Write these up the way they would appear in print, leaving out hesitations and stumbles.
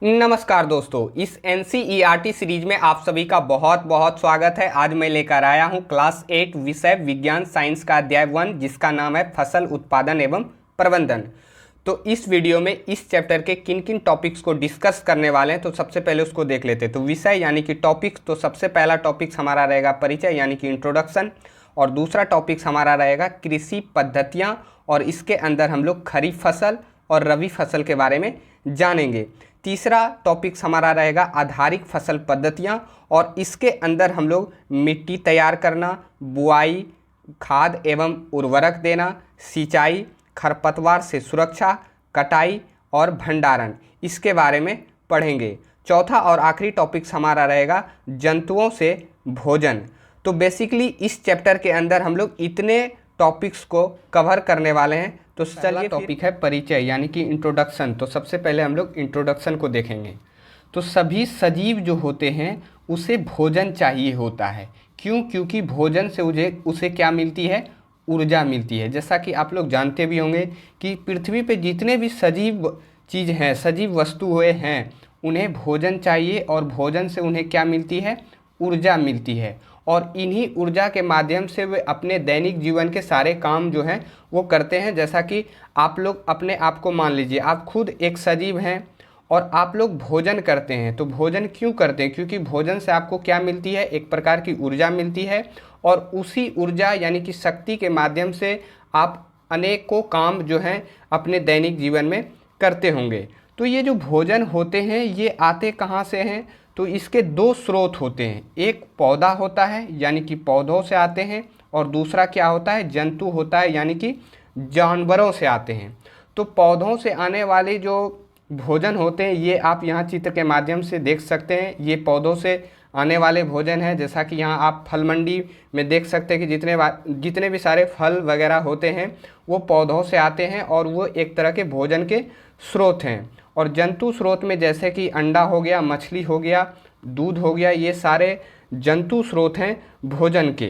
नमस्कार दोस्तों, इस एनसीईआरटी सीरीज में आप सभी का बहुत बहुत स्वागत है। आज मैं लेकर आया हूं क्लास 8 विषय विज्ञान साइंस का अध्याय 1 जिसका नाम है फसल उत्पादन एवं प्रबंधन। तो इस वीडियो में इस चैप्टर के किन किन टॉपिक्स को डिस्कस करने वाले हैं तो सबसे पहले उसको देख लेते हैं। तो विषय यानी कि टॉपिक्स, तो सबसे पहला टॉपिक्स हमारा रहेगा परिचय यानी कि इंट्रोडक्शन, और दूसरा टॉपिक्स हमारा रहेगा कृषि पद्धतियाँ, और इसके अंदर हम लोग खरीफ फसल और रबी फसल के बारे में जानेंगे। तीसरा टॉपिक्स हमारा रहेगा आधारिक फसल पद्धतियाँ, और इसके अंदर हम लोग मिट्टी तैयार करना, बुआई, खाद एवं उर्वरक देना, सिंचाई, खरपतवार से सुरक्षा, कटाई और भंडारण, इसके बारे में पढ़ेंगे। चौथा और आखिरी टॉपिक्स हमारा रहेगा जंतुओं से भोजन। तो बेसिकली इस चैप्टर के अंदर हम लोग इतने टॉपिक्स को कवर करने वाले हैं। तो चलिए, टॉपिक है परिचय यानी कि इंट्रोडक्शन। तो सबसे पहले हम लोग इंट्रोडक्शन को देखेंगे। तो सभी सजीव जो होते हैं उसे भोजन चाहिए होता है। क्यों? क्योंकि भोजन से उसे क्या मिलती है? ऊर्जा मिलती है। जैसा कि आप लोग जानते भी होंगे कि पृथ्वी पे जितने भी सजीव चीज़ हैं, सजीव वस्तुएं हैं, उन्हें भोजन चाहिए, और भोजन से उन्हें क्या मिलती है? ऊर्जा मिलती है। और इन्हीं ऊर्जा के माध्यम से वे अपने दैनिक जीवन के सारे काम जो हैं वो करते हैं। जैसा कि आप लोग अपने आप को मान लीजिए, आप खुद एक सजीव हैं और आप लोग भोजन करते हैं। तो भोजन क्यों करते हैं? क्योंकि भोजन से आपको क्या मिलती है? एक प्रकार की ऊर्जा मिलती है, और उसी ऊर्जा यानी कि शक्ति के माध्यम से आप अनेकों काम जो हैं अपने दैनिक जीवन में करते होंगे। तो ये जो भोजन होते हैं ये आते कहाँ से हैं? तो इसके दो स्रोत होते हैं। एक पौधा होता है यानी कि पौधों से आते हैं, और दूसरा क्या होता है? जंतु होता है यानी कि जानवरों से आते हैं। तो पौधों से आने वाले जो भोजन होते हैं ये आप यहाँ चित्र के माध्यम से देख सकते हैं। ये पौधों से आने वाले भोजन है। जैसा कि यहाँ आप फल मंडी में देख सकते हैं कि जितने भी सारे फल वगैरह होते हैं वो पौधों से आते हैं, और वो एक तरह के भोजन के स्रोत हैं। और जंतु स्रोत में जैसे कि अंडा हो गया, मछली हो गया, दूध हो गया, ये सारे जंतु स्रोत हैं भोजन के।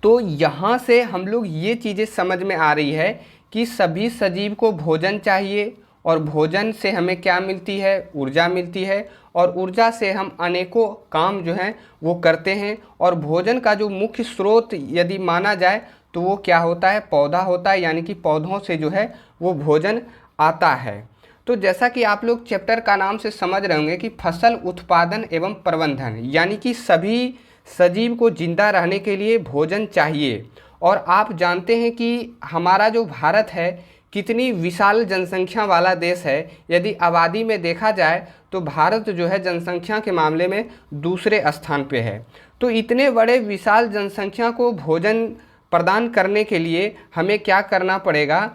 तो यहाँ से हम लोग ये चीज़ें समझ में आ रही है कि सभी सजीव को भोजन चाहिए, और भोजन से हमें क्या मिलती है? ऊर्जा मिलती है, और ऊर्जा से हम अनेकों काम जो हैं वो करते हैं। और भोजन का जो मुख्य स्रोत यदि माना जाए तो वो क्या होता है? पौधा होता है, यानी कि पौधों से जो है वो भोजन आता है। तो जैसा कि आप लोग चैप्टर का नाम से समझ रहे होंगे कि फसल उत्पादन एवं प्रबंधन, यानी कि सभी सजीव को जिंदा रहने के लिए भोजन चाहिए। और आप जानते हैं कि हमारा जो भारत है कितनी विशाल जनसंख्या वाला देश है। यदि आबादी में देखा जाए तो भारत जो है जनसंख्या के मामले में दूसरे स्थान पे है। तो इतने बड़े विशाल जनसंख्या को भोजन प्रदान करने के लिए हमें क्या करना पड़ेगा?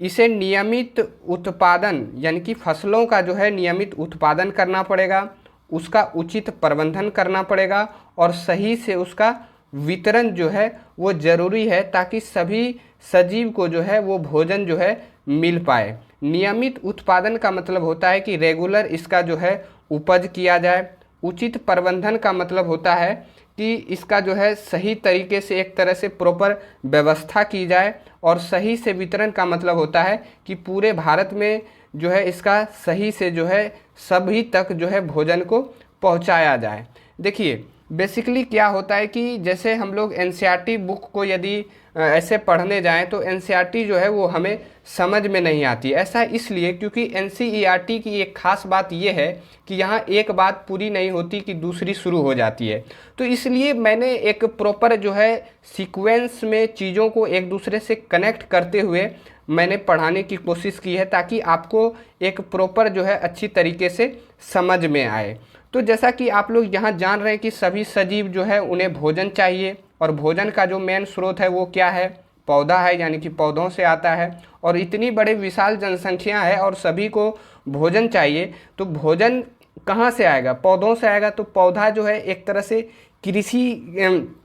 इसे नियमित उत्पादन यानी कि फसलों का जो है नियमित उत्पादन करना पड़ेगा, उसका उचित प्रबंधन करना पड़ेगा, और सही से उसका वितरण जो है वो ज़रूरी है, ताकि सभी सजीव को जो है वो भोजन जो है मिल पाए। नियमित उत्पादन का मतलब होता है कि रेगुलर इसका जो है उपज किया जाए। उचित प्रबंधन का मतलब होता है कि इसका जो है सही तरीके से एक तरह से प्रॉपर व्यवस्था की जाए। और सही से वितरण का मतलब होता है कि पूरे भारत में जो है इसका सही से जो है सभी तक जो है भोजन को पहुंचाया जाए। देखिए, बेसिकली क्या होता है कि जैसे हम लोग एनसीईआरटी बुक को यदि ऐसे पढ़ने जाएं तो एनसीईआरटी जो है वो हमें समझ में नहीं आती। ऐसा इसलिए क्योंकि एनसीईआरटी की एक ख़ास बात ये है कि यहाँ एक बात पूरी नहीं होती कि दूसरी शुरू हो जाती है। तो इसलिए मैंने एक प्रॉपर जो है सीक्वेंस में चीज़ों को एक दूसरे से कनेक्ट करते हुए मैंने पढ़ाने की कोशिश की है, ताकि आपको एक प्रॉपर जो है अच्छी तरीके से समझ में आए। तो जैसा कि आप लोग यहाँ जान रहे हैं कि सभी सजीव जो है उन्हें भोजन चाहिए, और भोजन का जो मेन स्रोत है वो क्या है? पौधा है, यानी कि पौधों से आता है। और इतनी बड़े विशाल जनसंख्या है और सभी को भोजन चाहिए, तो भोजन कहाँ से आएगा? पौधों से आएगा। तो पौधा जो है एक तरह से कृषि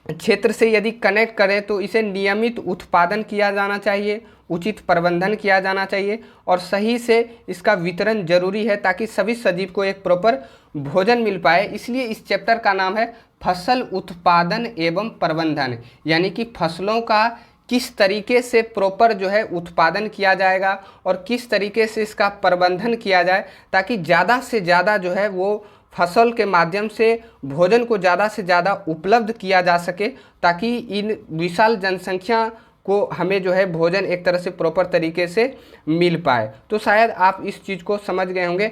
क्षेत्र से यदि कनेक्ट करें तो इसे नियमित उत्पादन किया जाना चाहिए, उचित प्रबंधन किया जाना चाहिए, और सही से इसका वितरण जरूरी है, ताकि सभी सजीव को एक प्रॉपर भोजन मिल पाए। इसलिए इस चैप्टर का नाम है फसल उत्पादन एवं प्रबंधन, यानी कि फसलों का किस तरीके से प्रॉपर जो है उत्पादन किया जाएगा और किस तरीके से इसका प्रबंधन किया जाए ताकि ज़्यादा से ज़्यादा जो है वो फसल के माध्यम से भोजन को ज़्यादा से ज़्यादा उपलब्ध किया जा सके, ताकि इन विशाल जनसंख्या को हमें जो है भोजन एक तरह से प्रॉपर तरीके से मिल पाए। तो शायद आप इस चीज़ को समझ गए होंगे।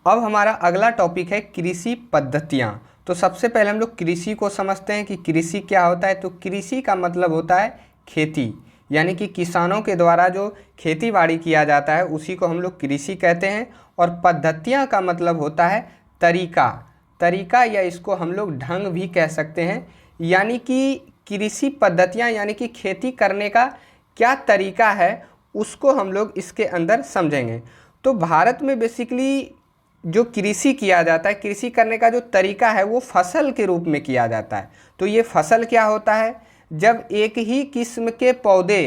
अब हमारा अगला टॉपिक है कृषि पद्धतियाँ। तो सबसे पहले हम लोग कृषि को समझते हैं कि कृषि क्या होता है। तो कृषि का मतलब होता है खेती, यानी कि किसानों के द्वारा जो खेती बाड़ी किया जाता है उसी को हम लोग कृषि कहते हैं। और पद्धतियाँ का मतलब होता है तरीका या इसको हम लोग ढंग भी कह सकते हैं। यानी कि कृषि पद्धतियाँ यानी कि खेती करने का क्या तरीका है उसको हम लोग इसके अंदर समझेंगे। तो भारत में बेसिकली जो कृषि किया जाता है, कृषि करने का जो तरीका है वो फसल के रूप में किया जाता है। तो ये फसल क्या होता है? जब एक ही किस्म के पौधे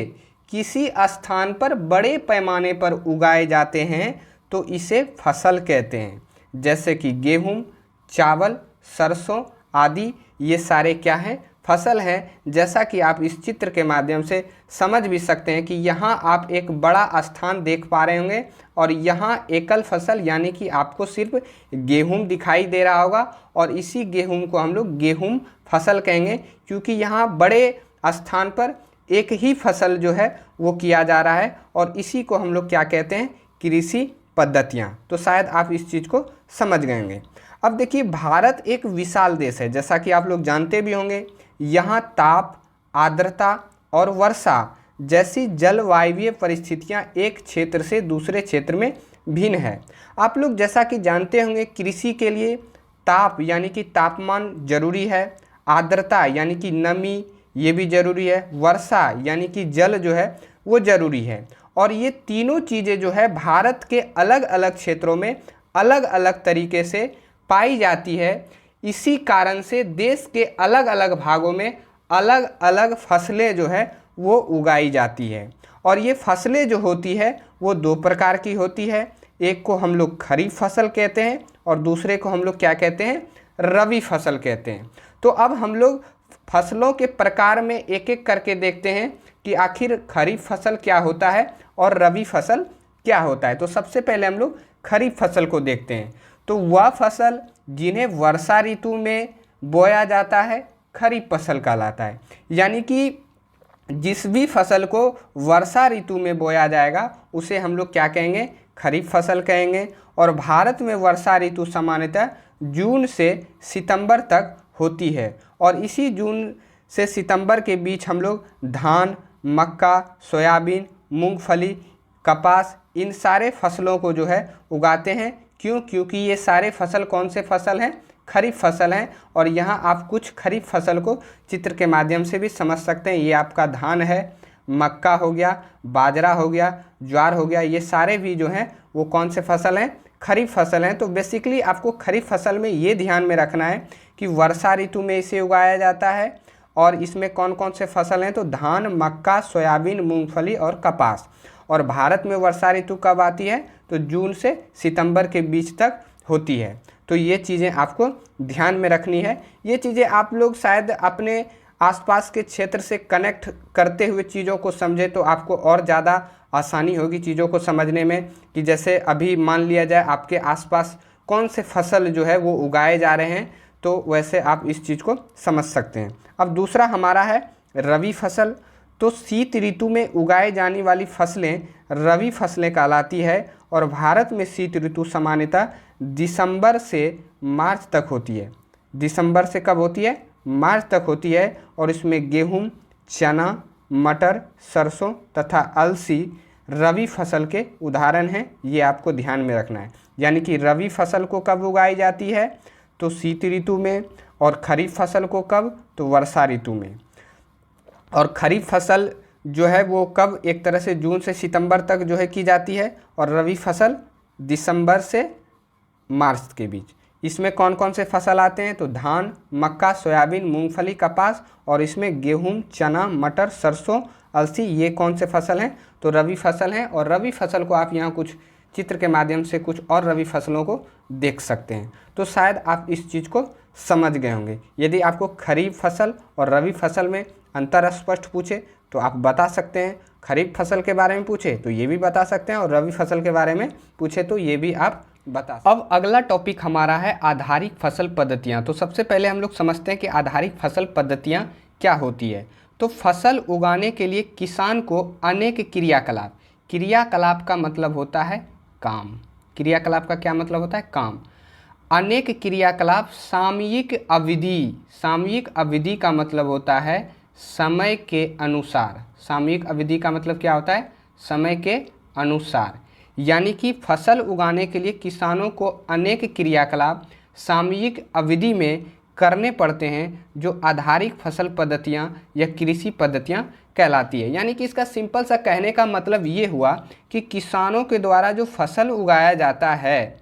किसी स्थान पर बड़े पैमाने पर उगाए जाते हैं तो इसे फसल कहते हैं। जैसे कि गेहूँ, चावल, सरसों आदि ये सारे क्या हैं? फसल हैं। जैसा कि आप इस चित्र के माध्यम से समझ भी सकते हैं कि यहाँ आप एक बड़ा स्थान देख पा रहे होंगे और यहाँ एकल फसल यानी कि आपको सिर्फ गेहूँ दिखाई दे रहा होगा और इसी गेहूँ को हम लोग गेहूँ फसल कहेंगे, क्योंकि यहाँ बड़े स्थान पर एक ही फसल जो है वो किया जा रहा है और इसी को हम लोग क्या कहते हैं? कृषि पद्धतियाँ। तो शायद आप इस चीज़ को समझ गए होंगे। अब देखिए, भारत एक विशाल देश है, जैसा कि आप लोग जानते भी होंगे। यहाँ ताप, आर्द्रता और वर्षा जैसी जलवायु परिस्थितियाँ एक क्षेत्र से दूसरे क्षेत्र में भिन्न है। आप लोग जैसा कि जानते होंगे, कृषि के लिए ताप यानी कि तापमान जरूरी है, आर्द्रता यानी कि नमी ये भी जरूरी है, वर्षा यानी कि जल जो है वो जरूरी है। और ये तीनों चीज़ें जो है भारत के अलग अलग क्षेत्रों में अलग अलग तरीके से पाई जाती है। इसी कारण से देश के अलग अलग भागों में अलग अलग फसलें जो है वो उगाई जाती है। और ये फसलें जो होती है वो दो प्रकार की होती है। एक को हम लोग खरीफ फसल कहते हैं और दूसरे को हम लोग क्या कहते हैं? रबी फसल कहते हैं। तो अब हम लोग फसलों के प्रकार में एक एक करके देखते हैं कि आखिर खरीफ फसल क्या होता है और रबी फसल क्या होता है। तो सबसे पहले हम लोग खरीफ फसल को देखते हैं। तो वह फसल जिन्हें वर्षा ऋतु में बोया जाता है खरीफ फसल कहलाता है। यानी कि जिस भी फसल को वर्षा ऋतु में बोया जाएगा उसे हम लोग क्या कहेंगे? खरीफ फसल कहेंगे। और भारत में वर्षा ऋतु सामान्यतः जून से सितंबर तक होती है और इसी जून से सितंबर के बीच हम लोग धान, मक्का, सोयाबीन, मूंगफली, कपास इन सारे फसलों को जो है उगाते हैं। क्यों? क्योंकि ये सारे फसल कौन से फसल हैं? खरीफ फसल हैं। और यहाँ आप कुछ खरीफ फसल को चित्र के माध्यम से भी समझ सकते हैं। ये आपका धान है, मक्का हो गया, बाजरा हो गया, ज्वार हो गया, ये सारे भी जो हैं वो कौन से फसल हैं? खरीफ फसल हैं। तो बेसिकली आपको खरीफ फसल में ये ध्यान में रखना है कि वर्षा ऋतु में इसे उगाया जाता है और इसमें कौन कौन से फसल हैं? तो धान, मक्का, सोयाबीन, मूंगफली और कपास। और भारत में वर्षा ऋतु कब आती है? तो जून से सितंबर के बीच तक होती है। तो ये चीज़ें आपको ध्यान में रखनी है। ये चीज़ें आप लोग शायद अपने आसपास के क्षेत्र से कनेक्ट करते हुए चीज़ों को समझे तो आपको और ज़्यादा आसानी होगी चीज़ों को समझने में। कि जैसे अभी मान लिया जाए आपके आसपास कौन से फसल जो है वो उगाए जा रहे हैं, तो वैसे आप इस चीज़ को समझ सकते हैं। अब दूसरा हमारा है रबी फसल। तो शीत ऋतु में उगाए जाने वाली फसलें रबी फसलें कहलाती है और भारत में शीत ऋतु सामान्यतः दिसंबर से मार्च तक होती है। दिसंबर से कब होती है? मार्च तक होती है। और इसमें गेहूं, चना, मटर, सरसों तथा अलसी रबी फसल के उदाहरण हैं। ये आपको ध्यान में रखना है। यानी कि रबी फसल को कब उगाई जाती है? तो शीत ऋतु में। और खरीफ फसल को कब? तो वर्षा ऋतु में। और खरीफ फसल जो है वो कब? एक तरह से जून से सितंबर तक जो है की जाती है और रबी फसल दिसंबर से मार्च के बीच। इसमें कौन कौन से फसल आते हैं? तो धान, मक्का, सोयाबीन, मूंगफली, कपास और इसमें गेहूं, चना, मटर, सरसों, अलसी ये कौन से फसल हैं? तो रबी फसल हैं। और रबी फसल को आप यहाँ कुछ चित्र के माध्यम से कुछ और रबी फसलों को देख सकते हैं। तो शायद आप इस चीज़ को समझ गए होंगे। यदि आपको खरीफ फसल और रबी फसल में अंतर स्पष्ट पूछे तो आप बता सकते हैं, खरीफ फसल के बारे में पूछे तो ये भी बता सकते हैं, और रबी फसल के बारे में पूछे तो ये भी आप बता सकते हैं। अब अगला टॉपिक हमारा है आधारिक फसल पद्धतियाँ। तो सबसे पहले हम लोग समझते हैं कि आधारिक फसल पद्धतियाँ क्या होती है। तो फसल उगाने के लिए किसान को अनेक क्रियाकलाप का मतलब होता है काम। क्रियाकलाप का क्या मतलब होता है? काम। अनेक क्रियाकलाप सामयिक अवधि का मतलब होता है समय के अनुसार। सामयिक अवधि का मतलब क्या होता है? समय के अनुसार। यानी कि फसल उगाने के लिए किसानों को अनेक क्रियाकलाप सामयिक अवधि में करने पड़ते हैं, जो आधारिक फसल पद्धतियाँ या कृषि पद्धतियाँ कहलाती है। यानी कि इसका सिंपल सा कहने का मतलब ये हुआ कि किसानों के द्वारा जो फसल उगाया जाता है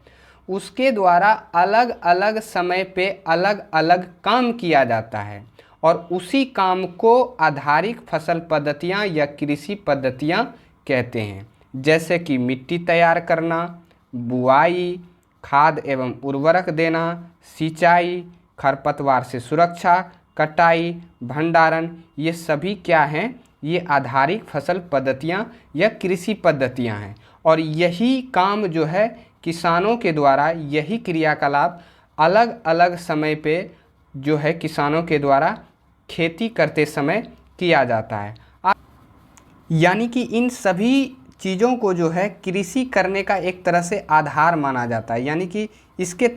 उसके द्वारा अलग अलग समय पे अलग अलग काम किया जाता है, और उसी काम को आधारिक फसल पद्धतियाँ या कृषि पद्धतियाँ कहते हैं। जैसे कि मिट्टी तैयार करना, बुआई, खाद एवं उर्वरक देना, सिंचाई, खरपतवार से सुरक्षा, कटाई, भंडारण, ये सभी क्या हैं? ये आधारिक फसल पद्धतियाँ या कृषि पद्धतियाँ हैं। और यही काम जो है किसानों के द्वारा, यही क्रियाकलाप अलग अलग समय पे जो है किसानों के द्वारा खेती करते समय किया जाता है। यानी कि इन सभी चीज़ों को जो है कृषि करने का एक तरह से आधार माना जाता है। यानी कि इसके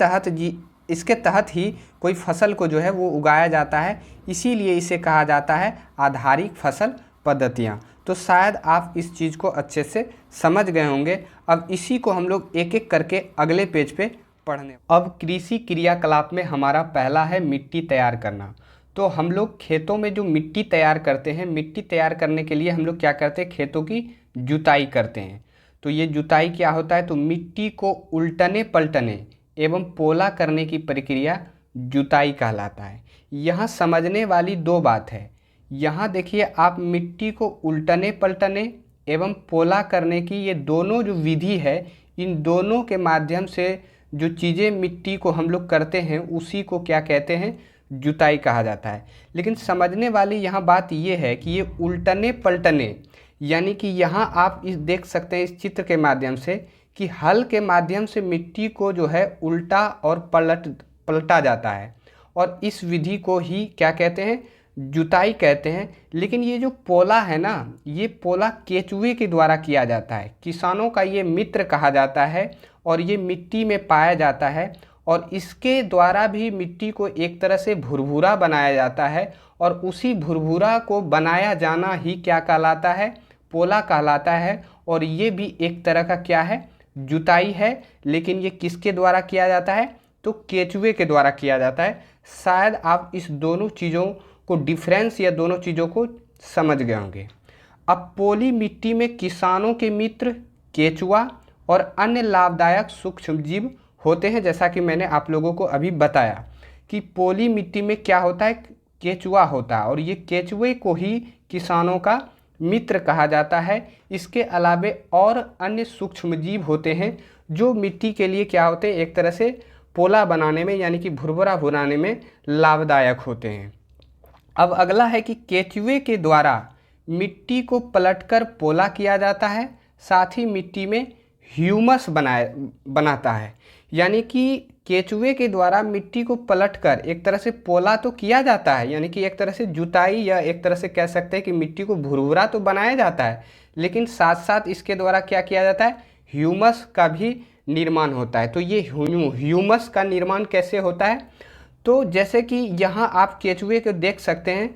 तहत ही कोई फसल को जो है वो उगाया जाता है, इसीलिए इसे कहा जाता है आधारिक फसल पद्धतियाँ। तो शायद आप इस चीज़ को अच्छे से समझ गए होंगे। अब इसी को हम लोग एक एक करके अगले पेज पे पढ़ने। अब कृषि क्रियाकलाप में हमारा पहला है मिट्टी तैयार करना। तो हम लोग खेतों में जो मिट्टी तैयार करते हैं, मिट्टी तैयार करने के लिए हम लोग क्या करते हैं? खेतों की जुताई करते हैं। तो ये जुताई क्या होता है? तो मिट्टी को उल्टने पलटने एवं पोला करने की प्रक्रिया जुताई कहलाता है। यहाँ समझने वाली दो बात है। यहाँ देखिए आप, मिट्टी को उल्टने पलटने एवं पोला करने की ये दोनों जो विधि है, इन दोनों के माध्यम से जो चीज़ें मिट्टी को हम लोग करते हैं उसी को क्या कहते हैं? जुताई कहा जाता है। लेकिन समझने वाली यहाँ बात ये है कि ये उल्टने पलटने, यानी कि यहाँ आप इस देख सकते हैं इस चित्र के माध्यम से कि हल के माध्यम से मिट्टी को जो है उल्टा और पलटा जाता है, और इस विधि को ही क्या कहते हैं? जुताई कहते हैं। लेकिन ये जो पोला है ना, ये पोला केचुए के द्वारा किया जाता है। किसानों का ये मित्र कहा जाता है, और ये मिट्टी में पाया जाता है, और इसके द्वारा भी मिट्टी को एक तरह से भुरभुरा बनाया जाता है, और उसी भुरभुरा को बनाया जाना ही क्या कहलाता है? पोला कहलाता है। और ये भी एक तरह का क्या है? जुताई है। लेकिन ये किसके द्वारा किया जाता है? तो केचुए के द्वारा किया जाता है। शायद आप इस दोनों चीज़ों को डिफरेंस या दोनों चीज़ों को समझ गए होंगे। अब पोली मिट्टी में किसानों के मित्र केचुआ और अन्य लाभदायक सूक्ष्म जीव होते हैं। जैसा कि मैंने आप लोगों को अभी बताया कि पोली मिट्टी में क्या होता है? केचुआ होता है, और ये केचुए को ही किसानों का मित्र कहा जाता है। इसके अलावे और अन्य सूक्ष्म जीव होते हैं जो मिट्टी के लिए क्या होते हैं? एक तरह से पोला बनाने में, यानी कि भुरभुरा बनाने में लाभदायक होते हैं। अब अगला है कि केचुए के द्वारा मिट्टी को पलटकर पोला किया जाता है, साथ ही मिट्टी में ह्यूमस बनाता है। यानी कि केचुए के द्वारा मिट्टी को पलटकर एक तरह से पोला तो किया जाता है, यानी कि एक तरह से जुताई, या एक तरह से कह सकते हैं कि मिट्टी को भुरभुरा तो बनाया जाता है, लेकिन साथ साथ इसके द्वारा क्या किया जाता है? ह्यूमस का भी निर्माण होता है। तो ये ह्यूमस का निर्माण कैसे होता है? तो जैसे कि यहाँ आप केचुए को देख सकते हैं,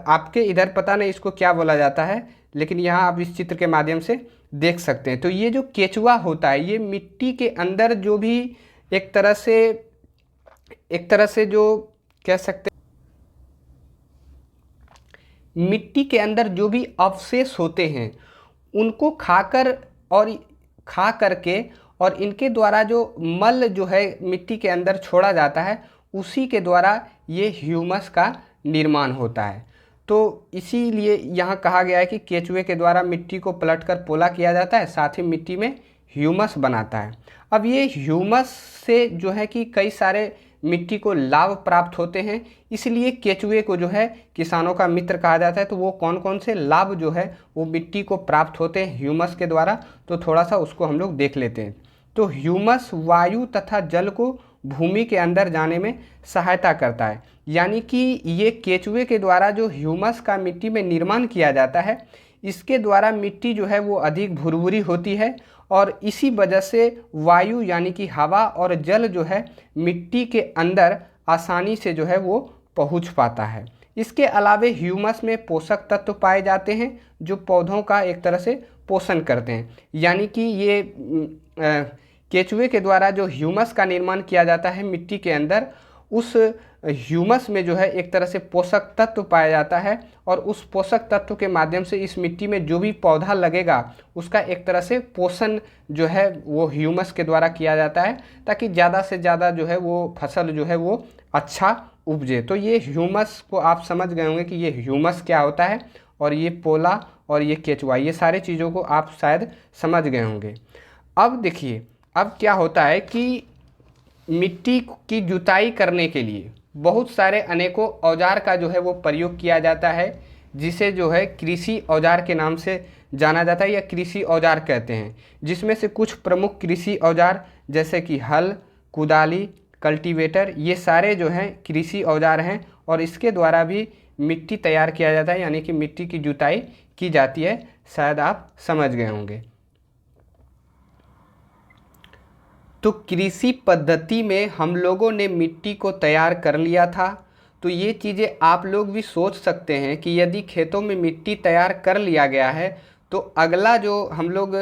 आपके इधर पता नहीं इसको क्या बोला जाता है, लेकिन यहाँ आप इस चित्र के माध्यम से देख सकते हैं। तो ये जो केचुआ होता है, ये मिट्टी के अंदर जो भी एक तरह से जो कह सकते हैं, मिट्टी के अंदर जो भी अवशेष होते हैं उनको खा करके और इनके द्वारा जो मल जो है मिट्टी के अंदर छोड़ा जाता है, उसी के द्वारा ये ह्यूमस का निर्माण होता है। तो इसीलिए यहाँ कहा गया है कि केचुए के द्वारा मिट्टी को पलटकर पोला किया जाता है, साथ ही मिट्टी में ह्यूमस बनाता है। अब ये ह्यूमस से जो है कि कई सारे मिट्टी को लाभ प्राप्त होते हैं, इसलिए केचुए को जो है किसानों का मित्र कहा जाता है। तो वो कौन कौन से लाभ जो है वो मिट्टी को प्राप्त होते हैं ह्यूमस के द्वारा, तो थोड़ा सा उसको हम लोग देख लेते हैं। तो ह्यूमस वायु तथा जल को भूमि के अंदर जाने में सहायता करता है, यानी कि ये केचुए के द्वारा जो ह्यूमस का मिट्टी में निर्माण किया जाता है, इसके द्वारा मिट्टी जो है वो अधिक भुरभुरी होती है और इसी वजह से वायु यानी कि हवा और जल जो है मिट्टी के अंदर आसानी से जो है वो पहुंच पाता है। इसके अलावे ह्यूमस में पोषक तत्व पाए जाते हैं जो पौधों का एक तरह से पोषण करते हैं, यानी कि ये केचुए के द्वारा जो ह्यूमस का निर्माण किया जाता है मिट्टी के अंदर, उस ह्यूमस में जो है एक तरह से पोषक तत्व पाया जाता है और उस पोषक तत्व के माध्यम से इस मिट्टी में जो भी पौधा लगेगा उसका एक तरह से पोषण जो है वो ह्यूमस के द्वारा किया जाता है, ताकि ज़्यादा से ज़्यादा जो है वो फसल जो है वो अच्छा उपजे। तो ये ह्यूमस को आप समझ गए होंगे कि ये ह्यूमस क्या होता है, और ये पोला और ये केचुआ, ये सारे चीज़ों को आप शायद समझ गए होंगे। अब देखिए, अब क्या होता है कि मिट्टी की जुताई करने के लिए बहुत सारे अनेकों औजार का जो है वो प्रयोग किया जाता है, जिसे जो है कृषि औजार के नाम से जाना जाता है या कृषि औजार कहते हैं। जिसमें से कुछ प्रमुख कृषि औजार जैसे कि हल, कुदाली, कल्टीवेटर, ये सारे जो हैं कृषि औजार हैं और इसके द्वारा भी मिट्टी तैयार किया जाता है, यानी कि मिट्टी की जुताई की जाती है। शायद आप समझ गए होंगे। तो कृषि पद्धति में हम लोगों ने मिट्टी को तैयार कर लिया था। तो ये चीज़ें आप लोग भी सोच सकते हैं कि यदि खेतों में मिट्टी तैयार कर लिया गया है तो अगला जो हम लोग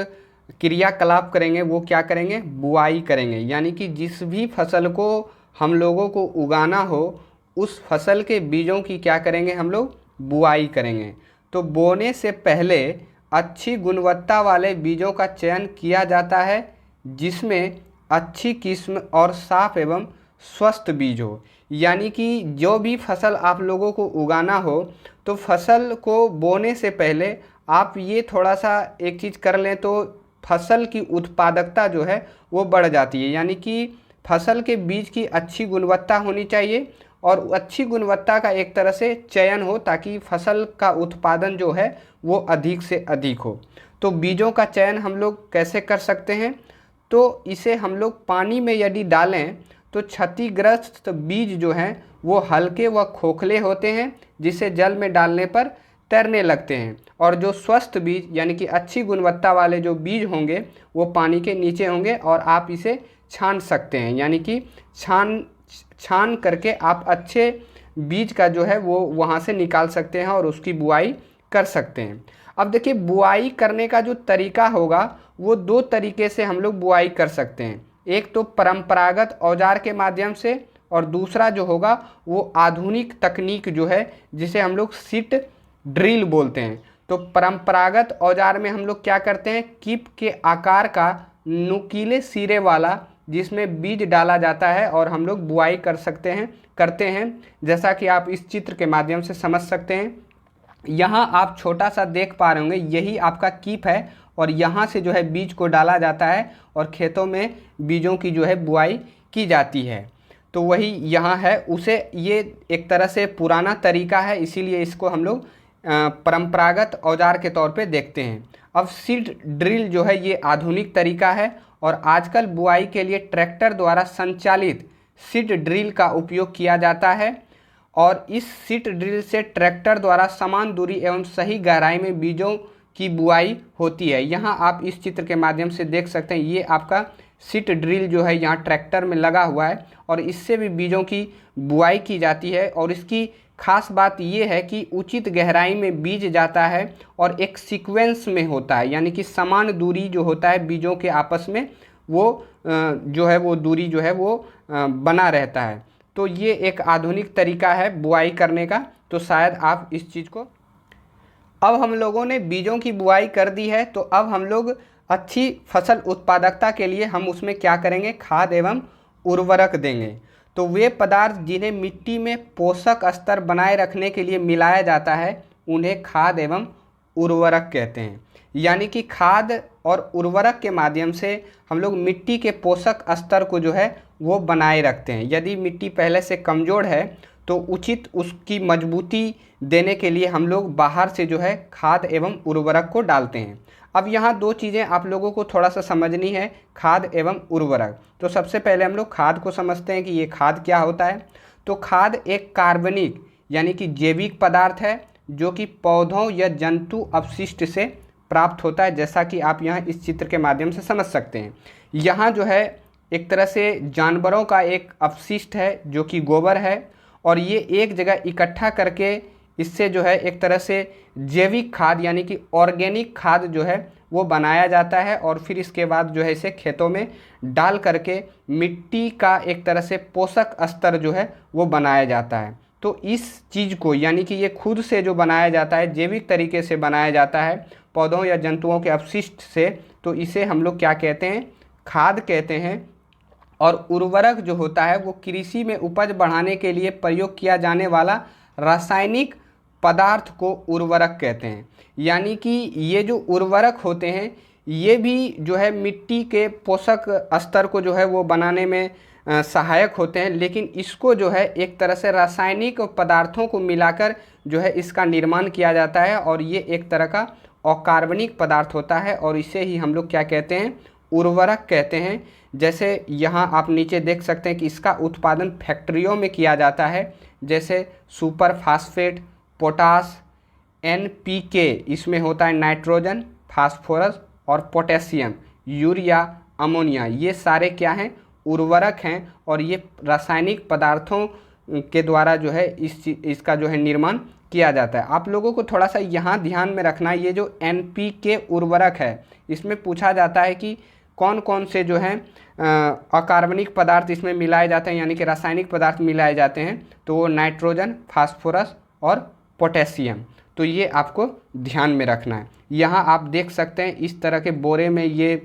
क्रियाकलाप करेंगे वो क्या करेंगे, बुआई करेंगे। यानी कि जिस भी फसल को हम लोगों को उगाना हो उस फसल के बीजों की क्या करेंगे, हम लोग बुआई करेंगे। तो बोने से पहले अच्छी गुणवत्ता वाले बीजों का चयन किया जाता है, जिसमें अच्छी किस्म और साफ एवं स्वस्थ बीज हो। यानी कि जो भी फसल आप लोगों को उगाना हो तो फसल को बोने से पहले आप ये थोड़ा सा एक चीज़ कर लें तो फसल की उत्पादकता जो है वो बढ़ जाती है। यानी कि फसल के बीज की अच्छी गुणवत्ता होनी चाहिए और अच्छी गुणवत्ता का एक तरह से चयन हो, ताकि फसल का उत्पादन जो है वो अधिक से अधिक हो। तो बीजों का चयन हम लोग कैसे कर सकते हैं, तो इसे हम लोग पानी में यदि डालें तो क्षतिग्रस्त बीज जो हैं वो हल्के व खोखले होते हैं, जिसे जल में डालने पर तैरने लगते हैं। और जो स्वस्थ बीज यानी कि अच्छी गुणवत्ता वाले जो बीज होंगे वो पानी के नीचे होंगे और आप इसे छान सकते हैं। यानी कि छान करके आप अच्छे बीज का जो है वो वहाँ से निकाल सकते हैं और उसकी बुआई कर सकते हैं। अब देखिए, बुआई करने का जो तरीका होगा वो दो तरीके से हम लोग बुआई कर सकते हैं। एक तो परंपरागत औजार के माध्यम से और दूसरा जो होगा वो आधुनिक तकनीक जो है जिसे हम लोग सीड ड्रिल बोलते हैं। तो परंपरागत औजार में हम लोग क्या करते हैं, कीप के आकार का नुकीले सिरे वाला जिसमें बीज डाला जाता है और हम लोग बुआई करते हैं। जैसा कि आप इस चित्र के माध्यम से समझ सकते हैं। यहाँ आप छोटा सा देख पा रहे होंगे, यही आपका कीप है और यहाँ से जो है बीज को डाला जाता है और खेतों में बीजों की जो है बुआई की जाती है। तो वही यहाँ है, उसे ये एक तरह से पुराना तरीका है, इसीलिए इसको हम लोग परंपरागत औजार के तौर पे देखते हैं। अब सीड ड्रिल जो है ये आधुनिक तरीका है और आजकल बुआई के लिए ट्रैक्टर द्वारा संचालित सीड ड्रिल का उपयोग किया जाता है और इस सीड ड्रिल से ट्रैक्टर द्वारा समान दूरी एवं सही गहराई में बीजों की बुआई होती है। यहाँ आप इस चित्र के माध्यम से देख सकते हैं, ये आपका सीड ड्रिल जो है यहाँ ट्रैक्टर में लगा हुआ है और इससे भी बीजों की बुआई की जाती है। और इसकी खास बात ये है कि उचित गहराई में बीज जाता है और एक सीक्वेंस में होता है, यानी कि समान दूरी जो होता है बीजों के आपस में वो जो है वो दूरी जो है वो बना रहता है। तो ये एक आधुनिक तरीका है बुआई करने का। तो शायद आप इस चीज़ को, अब हम लोगों ने बीजों की बुआई कर दी है तो अब हम लोग अच्छी फसल उत्पादकता के लिए हम उसमें क्या करेंगे, खाद एवं उर्वरक देंगे। तो वे पदार्थ जिन्हें मिट्टी में पोषक स्तर बनाए रखने के लिए मिलाया जाता है उन्हें खाद एवं उर्वरक कहते हैं। यानी कि खाद और उर्वरक के माध्यम से हम लोग मिट्टी के पोषक स्तर को जो है वो बनाए रखते हैं। यदि मिट्टी पहले से कमज़ोर है तो उचित उसकी मजबूती देने के लिए हम लोग बाहर से जो है खाद एवं उर्वरक को डालते हैं। अब यहाँ दो चीज़ें आप लोगों को थोड़ा सा समझनी है, खाद एवं उर्वरक। तो सबसे पहले हम लोग खाद को समझते हैं कि ये खाद क्या होता है। तो खाद एक कार्बनिक यानी कि जैविक पदार्थ है जो कि पौधों या जंतु अपशिष्ट से प्राप्त होता है, जैसा कि आप यहाँ इस चित्र के माध्यम से समझ सकते हैं। यहाँ जो है एक तरह से जानवरों का एक अपशिष्ट है जो कि गोबर है, और ये एक जगह इकट्ठा करके इससे जो है एक तरह से जैविक खाद यानी कि ऑर्गेनिक खाद जो है वो बनाया जाता है, और फिर इसके बाद जो है इसे खेतों में डाल करके मिट्टी का एक तरह से पोषक स्तर जो है वो बनाया जाता है। तो इस चीज़ को यानी कि ये खुद से जो बनाया जाता है, जैविक तरीके से बनाया जाता है पौधों या जंतुओं के अपशिष्ट से, तो इसे हम लोग क्या कहते हैं, खाद कहते हैं। और उर्वरक जो होता है वो कृषि में उपज बढ़ाने के लिए प्रयोग किया जाने वाला रासायनिक पदार्थ को उर्वरक कहते हैं। यानी कि ये जो उर्वरक होते हैं ये भी जो है मिट्टी के पोषक स्तर को जो है वो बनाने में सहायक होते हैं, लेकिन इसको जो है एक तरह से रासायनिक पदार्थों को मिलाकर जो है इसका निर्माण किया जाता है, और ये एक तरह का अकार्बनिक पदार्थ होता है, और इसे ही हम लोग क्या कहते हैं, उर्वरक कहते हैं। जैसे यहाँ आप नीचे देख सकते हैं कि इसका उत्पादन फैक्ट्रियों में किया जाता है, जैसे सुपर फास्फेट, पोटास, NPK, इसमें होता है नाइट्रोजन, फास्फोरस और पोटेशियम, यूरिया, अमोनिया, ये सारे क्या हैं, उर्वरक हैं, और ये रासायनिक पदार्थों के द्वारा जो है इसका जो है निर्माण किया जाता है। आप लोगों को थोड़ा सा यहाँ ध्यान में रखना है, ये जो NPK उर्वरक है इसमें पूछा जाता है कि कौन कौन से जो हैं अकार्बनिक पदार्थ इसमें मिलाए जाते हैं, यानी कि रासायनिक पदार्थ मिलाए जाते हैं, तो वो नाइट्रोजन, फास्फोरस और पोटेशियम। तो ये आपको ध्यान में रखना है। यहाँ आप देख सकते हैं इस तरह के बोरे में ये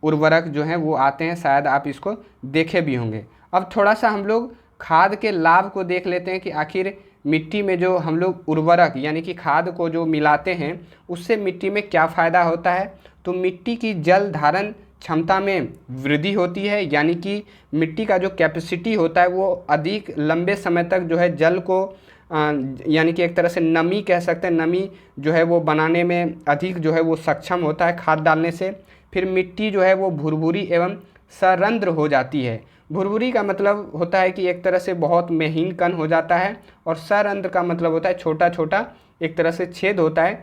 उर्वरक जो हैं वो आते हैं, शायद आप इसको देखे भी होंगे। अब थोड़ा सा हम लोग खाद के लाभ को देख लेते हैं कि आखिर मिट्टी में जो हम लोग उर्वरक यानी कि खाद को जो मिलाते हैं उससे मिट्टी में क्या फ़ायदा होता है। तो मिट्टी की जल धारण क्षमता में वृद्धि होती है, यानी कि मिट्टी का जो कैपेसिटी होता है वो अधिक लंबे समय तक जो है जल को यानी कि एक तरह से नमी कह सकते हैं, नमी जो है वो बनाने में अधिक जो है वो सक्षम होता है खाद डालने से। फिर मिट्टी जो है वो भुरभुरी एवं सरंध्र हो जाती है। भुरभुरी का मतलब होता है कि एक तरह से बहुत महीन कण हो जाता है, और सरंध्र का मतलब होता है छोटा छोटा एक तरह से छेद होता है,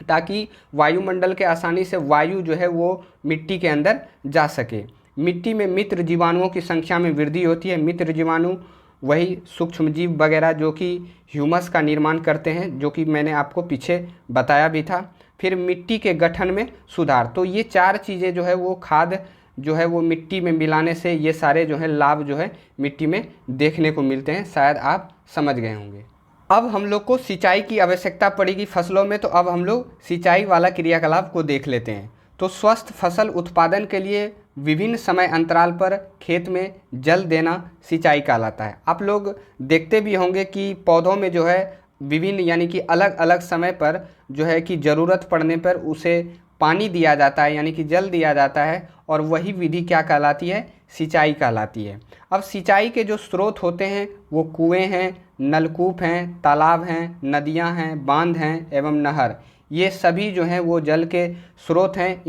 ताकि वायुमंडल के आसानी से वायु जो है वो मिट्टी के अंदर जा सके। मिट्टी में मित्र जीवाणुओं की संख्या में वृद्धि होती है। मित्र जीवाणु वही सूक्ष्म जीव वगैरह जो कि ह्यूमस का निर्माण करते हैं, जो कि मैंने आपको पीछे बताया भी था। फिर मिट्टी के गठन में सुधार। तो ये चार चीज़ें जो है वो खाद जो है वो मिट्टी में मिलाने से ये सारे जो है लाभ जो है मिट्टी में देखने को मिलते हैं। शायद आप समझ गए होंगे। अब हम लोग को सिंचाई की आवश्यकता पड़ेगी फसलों में, तो अब हम लोग सिंचाई वाला क्रियाकलाप को देख लेते हैं। तो स्वस्थ फसल उत्पादन के लिए विभिन्न समय अंतराल पर खेत में जल देना सिंचाई कहलाता है। आप लोग देखते भी होंगे कि पौधों में जो है विभिन्न यानी कि अलग अलग समय पर जो है कि ज़रूरत पड़ने पर उसे पानी दिया जाता है, यानी कि जल दिया जाता है, और वही विधि क्या कहलाती है, सिंचाई कहलाती है। अब सिंचाई के जो स्रोत होते हैं वो कुएं हैं, नलकूप हैं, तालाब हैं, नदियां हैं, बांध हैं एवं नहर, ये सभी जो हैं वो जल के स्रोत हैं।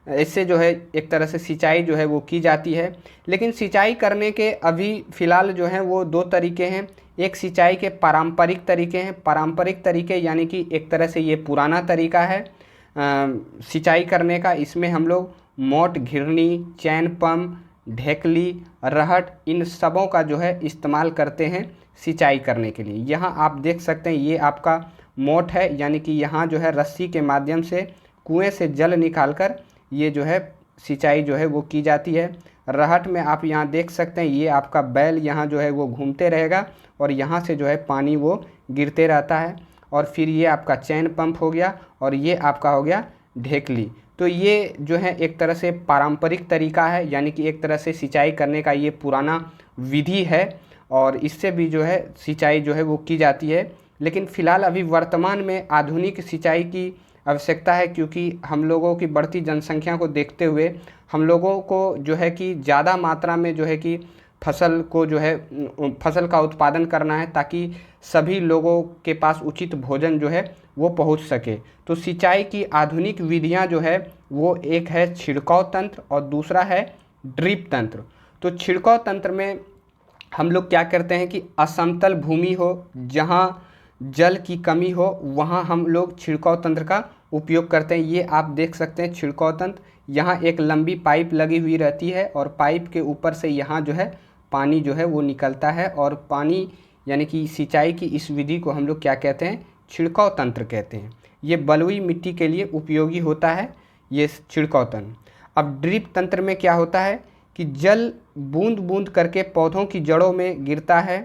इससे जो है एक तरह से सिंचाई जो है वो की जाती है। लेकिन सिंचाई करने के अभी फ़िलहाल जो हैं वो दो तरीके हैं। एक सिंचाई के पारंपरिक तरीके हैं। पारंपरिक तरीके यानी कि एक तरह से ये पुराना तरीका है सिंचाई करने का। इसमें हम लोग मोट, घिरनी, चैन पंप, ढेकली, रहट, इन सबों का जो है इस्तेमाल करते हैं सिंचाई करने के लिए। यहाँ आप देख सकते हैं ये आपका मोट है, यानी कि यहाँ जो है रस्सी के माध्यम से कुएं से जल निकालकर ये जो है सिंचाई जो है वो की जाती है। रहट में आप यहाँ देख सकते हैं ये आपका बैल यहाँ जो है वो घूमते रहेगा, और यहाँ से जो है पानी वो गिरते रहता है। और फिर ये आपका चैन पंप हो गया, और ये आपका हो गया ढेकली। तो ये जो है एक तरह से पारंपरिक तरीका है, यानी कि एक तरह से सिंचाई करने का ये पुराना विधि है और इससे भी जो है सिंचाई जो है वो की जाती है। लेकिन फ़िलहाल अभी वर्तमान में आधुनिक सिंचाई की आवश्यकता है, क्योंकि हम लोगों की बढ़ती जनसंख्या को देखते हुए हम लोगों को जो है कि ज़्यादा मात्रा में जो है कि फसल को जो है फसल का उत्पादन करना है, ताकि सभी लोगों के पास उचित भोजन जो है वो पहुंच सके। तो सिंचाई की आधुनिक विधियां जो है वो एक है छिड़काव तंत्र और दूसरा है ड्रिप तंत्र। तो छिड़काव तंत्र में हम लोग क्या करते हैं कि असमतल भूमि हो, जहाँ जल की कमी हो, वहाँ हम लोग छिड़काव तंत्र का उपयोग करते हैं। ये आप देख सकते हैं छिड़काव तंत्र, यहाँ एक लंबी पाइप लगी हुई रहती है और पाइप के ऊपर से यहाँ जो है पानी जो है वो निकलता है, और पानी यानी कि सिंचाई की इस विधि को हम लोग क्या कहते हैं, छिड़काव तंत्र कहते हैं। ये बलुई मिट्टी के लिए उपयोगी होता है ये छिड़काव तंत्र। अब ड्रिप तंत्र में क्या होता है कि जल बूंद बूंद करके पौधों की जड़ों में गिरता है,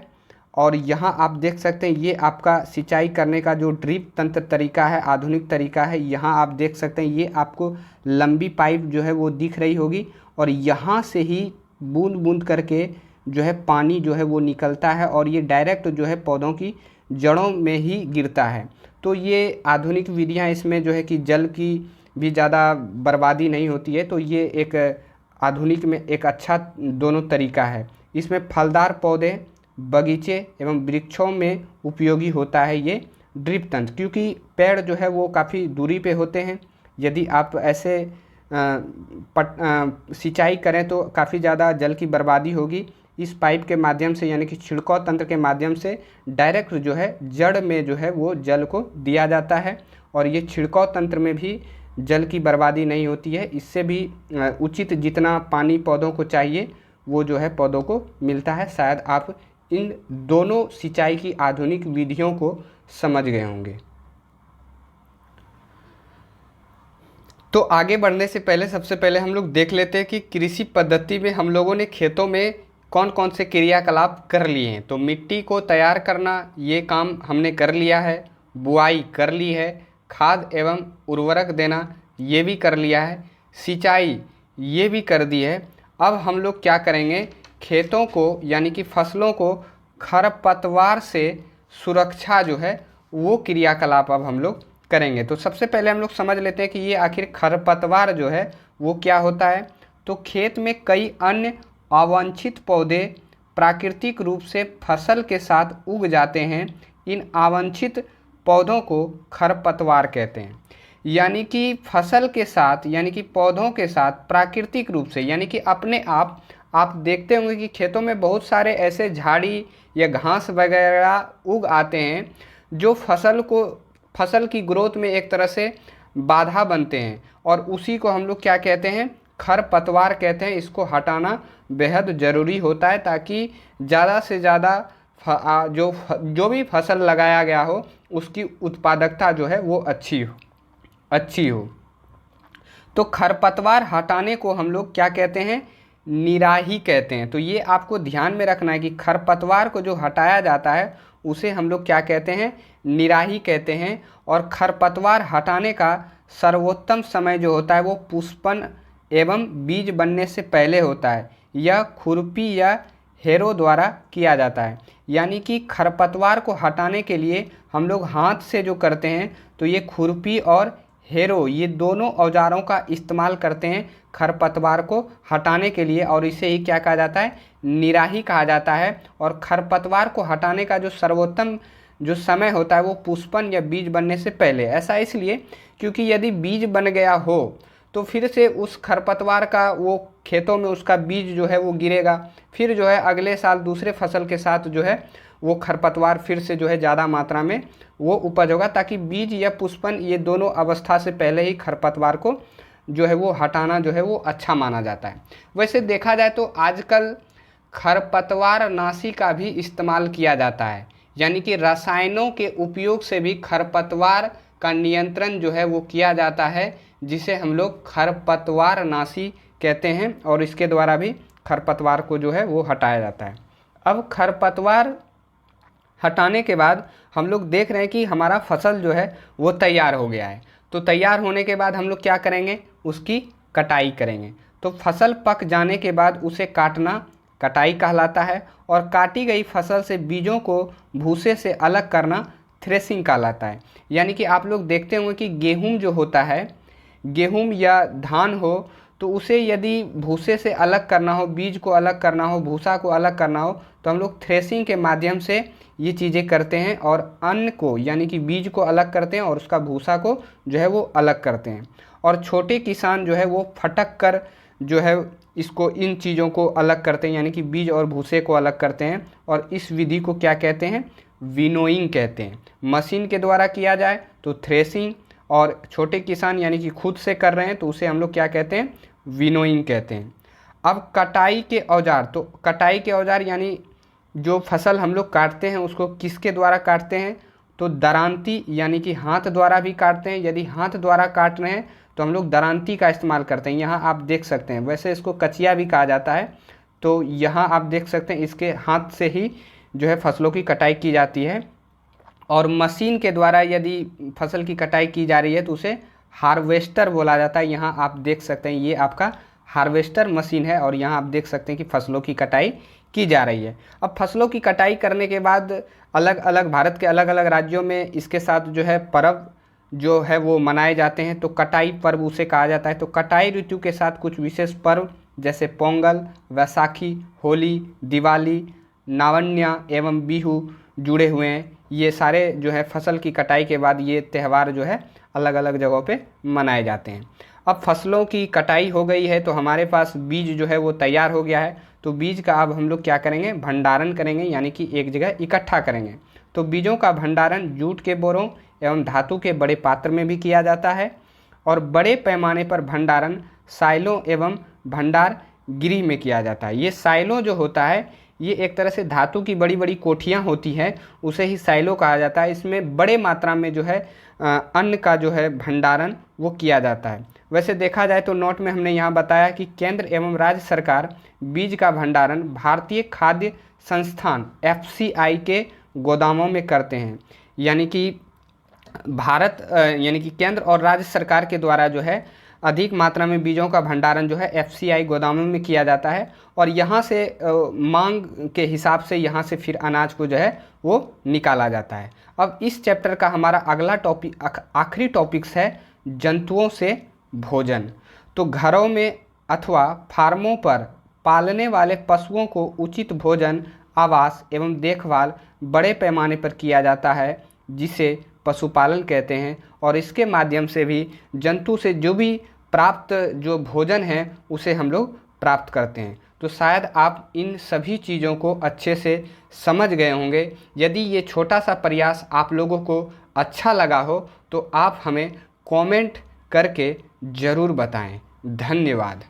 और यहाँ आप देख सकते हैं ये आपका सिंचाई करने का जो ड्रिप तंत्र तरीका है, आधुनिक तरीका है। यहाँ आप देख सकते हैं ये आपको लंबी पाइप जो है वो दिख रही होगी, और यहाँ से ही बूंद बूंद करके जो है पानी जो है वो निकलता है, और ये डायरेक्ट जो है पौधों की जड़ों में ही गिरता है। तो ये आधुनिक विधियाँ, इसमें जो है कि जल की भी ज़्यादा बर्बादी नहीं होती है। तो ये एक आधुनिक में एक अच्छा दोनों तरीका है। इसमें फलदार पौधे, बगीचे एवं वृक्षों में उपयोगी होता है ये ड्रिप तंत्र, क्योंकि पेड़ जो है वो काफ़ी दूरी पे होते हैं। यदि आप ऐसे सिंचाई करें तो काफ़ी ज़्यादा जल की बर्बादी होगी। इस पाइप के माध्यम से यानी कि छिड़काव तंत्र के माध्यम से डायरेक्ट जो है जड़ में जो है वो जल को दिया जाता है, और ये छिड़काव तंत्र में भी जल की बर्बादी नहीं होती है। इससे भी उचित जितना पानी पौधों को चाहिए वो जो है पौधों को मिलता है। शायद आप इन दोनों सिंचाई की आधुनिक विधियों को समझ गए होंगे। तो आगे बढ़ने से पहले सबसे पहले हम लोग देख लेते हैं कि कृषि पद्धति में हम लोगों ने खेतों में कौन कौन से क्रियाकलाप कर लिए हैं। तो मिट्टी को तैयार करना, ये काम हमने कर लिया है। बुआई कर ली है। खाद एवं उर्वरक देना, ये भी कर लिया है। सिंचाई ये भी कर दी है। अब हम लोग क्या करेंगे, खेतों को यानी कि फसलों को खरपतवार से सुरक्षा जो है वो क्रियाकलाप अब हम लोग करेंगे। तो सबसे पहले हम लोग समझ लेते हैं कि ये आखिर खरपतवार जो है वो क्या होता है। तो खेत में कई अन्य अवांछित पौधे प्राकृतिक रूप से फसल के साथ उग जाते हैं। इन अवांछित पौधों को खरपतवार कहते हैं। यानी कि फसल के साथ यानी कि पौधों के साथ प्राकृतिक रूप से यानी कि अपने आप देखते होंगे कि खेतों में बहुत सारे ऐसे झाड़ी या घास वगैरह उग आते हैं जो फसल की ग्रोथ में एक तरह से बाधा बनते हैं, और उसी को हम लोग क्या कहते हैं, खरपतवार कहते हैं। इसको हटाना बेहद ज़रूरी होता है, ताकि ज़्यादा से ज़्यादा जो भी फसल लगाया गया हो उसकी उत्पादकता जो है वो अच्छी हो। तो खरपतवार हटाने को हम लोग क्या कहते हैं, निराई कहते हैं। तो ये आपको ध्यान में रखना है कि खरपतवार को जो हटाया जाता है उसे हम लोग क्या कहते हैं, निराई कहते हैं। और खरपतवार हटाने का सर्वोत्तम समय जो होता है वो पुष्पन एवं बीज बनने से पहले होता है। यह खुरपी या हेरो द्वारा किया जाता है। यानी कि खरपतवार को हटाने के लिए हम लोग हाथ से जो करते हैं, तो ये खुरपी और हेरो ये दोनों औजारों का इस्तेमाल करते हैं खरपतवार को हटाने के लिए, और इसे ही क्या कहा जाता है, निराई कहा जाता है। और खरपतवार को हटाने का जो सर्वोत्तम जो समय होता है वो पुष्पन या बीज बनने से पहले। ऐसा इसलिए क्योंकि यदि बीज बन गया हो तो फिर से उस खरपतवार का वो खेतों में उसका बीज जो है वो गिरेगा, फिर जो है अगले साल दूसरे फसल के साथ जो है वो खरपतवार फिर से जो है ज़्यादा मात्रा में वो उपज होगा। ताकि बीज या पुष्पन ये दोनों अवस्था से पहले ही खरपतवार को जो है वो हटाना जो है वो अच्छा माना जाता है। वैसे देखा जाए तो आजकल खरपतवार नाशी का भी इस्तेमाल किया जाता है, यानी कि रसायनों के उपयोग से भी खरपतवार का नियंत्रण जो है वो किया जाता है, जिसे हम लोग खरपतवार नाशी कहते हैं, और इसके द्वारा भी खरपतवार को जो है वो हटाया जाता है। अब खरपतवार हटाने के बाद हम लोग देख रहे हैं कि हमारा फसल जो है वो तैयार हो गया है। तो तैयार होने के बाद हम लोग क्या करेंगे, उसकी कटाई करेंगे। तो फसल पक जाने के बाद उसे काटना कटाई कहलाता है, और काटी गई फसल से बीजों को भूसे से अलग करना थ्रेसिंग कहलाता है। यानी कि आप लोग देखते होंगे कि गेहूं जो होता है, गेहूं या धान हो, तो उसे यदि भूसे से अलग करना हो, बीज को अलग करना हो, भूसा को अलग करना हो, तो हम लोग थ्रेसिंग के माध्यम से ये चीज़ें करते हैं और अन्न को यानी कि बीज को अलग करते हैं और उसका भूसा को जो है वो अलग करते हैं। और छोटे किसान जो है वो फटक कर जो है इसको इन चीज़ों को अलग करते हैं, यानी कि बीज और भूसे को अलग करते हैं, और इस विधि को क्या कहते हैं, विनोइंग कहते हैं। मशीन के द्वारा किया जाए तो थ्रेसिंग, और छोटे किसान यानी कि खुद से कर रहे हैं तो उसे हम लोग क्या कहते हैं, विनोइंग कहते हैं। अब कटाई के औजार, तो कटाई के औजार यानी जो फसल हम लोग काटते हैं उसको किसके द्वारा काटते हैं, तो दरांती यानी कि हाथ द्वारा भी काटते हैं। यदि हाथ द्वारा काट रहे हैं तो हम लोग दरांती का इस्तेमाल करते हैं। यहाँ आप देख सकते हैं, वैसे इसको कचिया भी कहा जाता है। तो यहाँ आप देख सकते हैं इसके हाथ से ही जो है फसलों की कटाई की जाती है। और मशीन के द्वारा यदि फसल की कटाई की जा रही है तो उसे हार्वेस्टर बोला जाता है। यहाँ आप देख सकते हैं ये आपका हार्वेस्टर मशीन है, और यहाँ आप देख सकते हैं कि फसलों की कटाई की जा रही है। अब फसलों की कटाई करने के बाद अलग अलग भारत के अलग अलग राज्यों में इसके साथ जो है पर्व जो है वो मनाए जाते हैं। तो कटाई पर्व उसे कहा जाता है। तो कटाई ऋतु के साथ कुछ विशेष पर्व जैसे पोंगल, वैसाखी, होली, दिवाली, नावण्य एवं बिहू जुड़े हुए हैं। ये सारे जो है फसल की कटाई के बाद ये त्यौहार जो है अलग अलग जगहों पे मनाए जाते हैं। अब फसलों की कटाई हो गई है तो हमारे पास बीज जो है वो तैयार हो गया है। तो बीज का अब हम लोग क्या करेंगे, भंडारण करेंगे, यानी कि एक जगह इकट्ठा करेंगे। तो बीजों का भंडारण जूट के बोरों एवं धातु के बड़े पात्र में भी किया जाता है, और बड़े पैमाने पर भंडारण साइलों एवं भंडार गृह में किया जाता है। ये साइलों जो होता है ये एक तरह से धातु की बड़ी बड़ी कोठियाँ होती हैं, उसे ही साइलो कहा जाता है। इसमें बड़े मात्रा में जो है अन्न का जो है भंडारण वो किया जाता है। वैसे देखा जाए तो नोट में हमने यहाँ बताया कि केंद्र एवं राज्य सरकार बीज का भंडारण भारतीय खाद्य संस्थान FCI के गोदामों में करते हैं। यानी कि भारत यानी कि केंद्र और राज्य सरकार के द्वारा जो है अधिक मात्रा में बीजों का भंडारण जो है FCI गोदामों में किया जाता है, और यहाँ से मांग के हिसाब से यहाँ से फिर अनाज को जो है वो निकाला जाता है। अब इस चैप्टर का हमारा अगला टॉपिक आखिरी टॉपिक्स है जंतुओं से भोजन। तो घरों में अथवा फार्मों पर पालने वाले पशुओं को उचित भोजन, आवास एवं देखभाल बड़े पैमाने पर किया जाता है, जिसे पशुपालन कहते हैं। और इसके माध्यम से भी जंतु से जो भी प्राप्त जो भोजन है उसे हम लोग प्राप्त करते हैं। तो शायद आप इन सभी चीज़ों को अच्छे से समझ गए होंगे। यदि ये छोटा सा प्रयास आप लोगों को अच्छा लगा हो तो आप हमें कमेंट करके ज़रूर बताएं। धन्यवाद।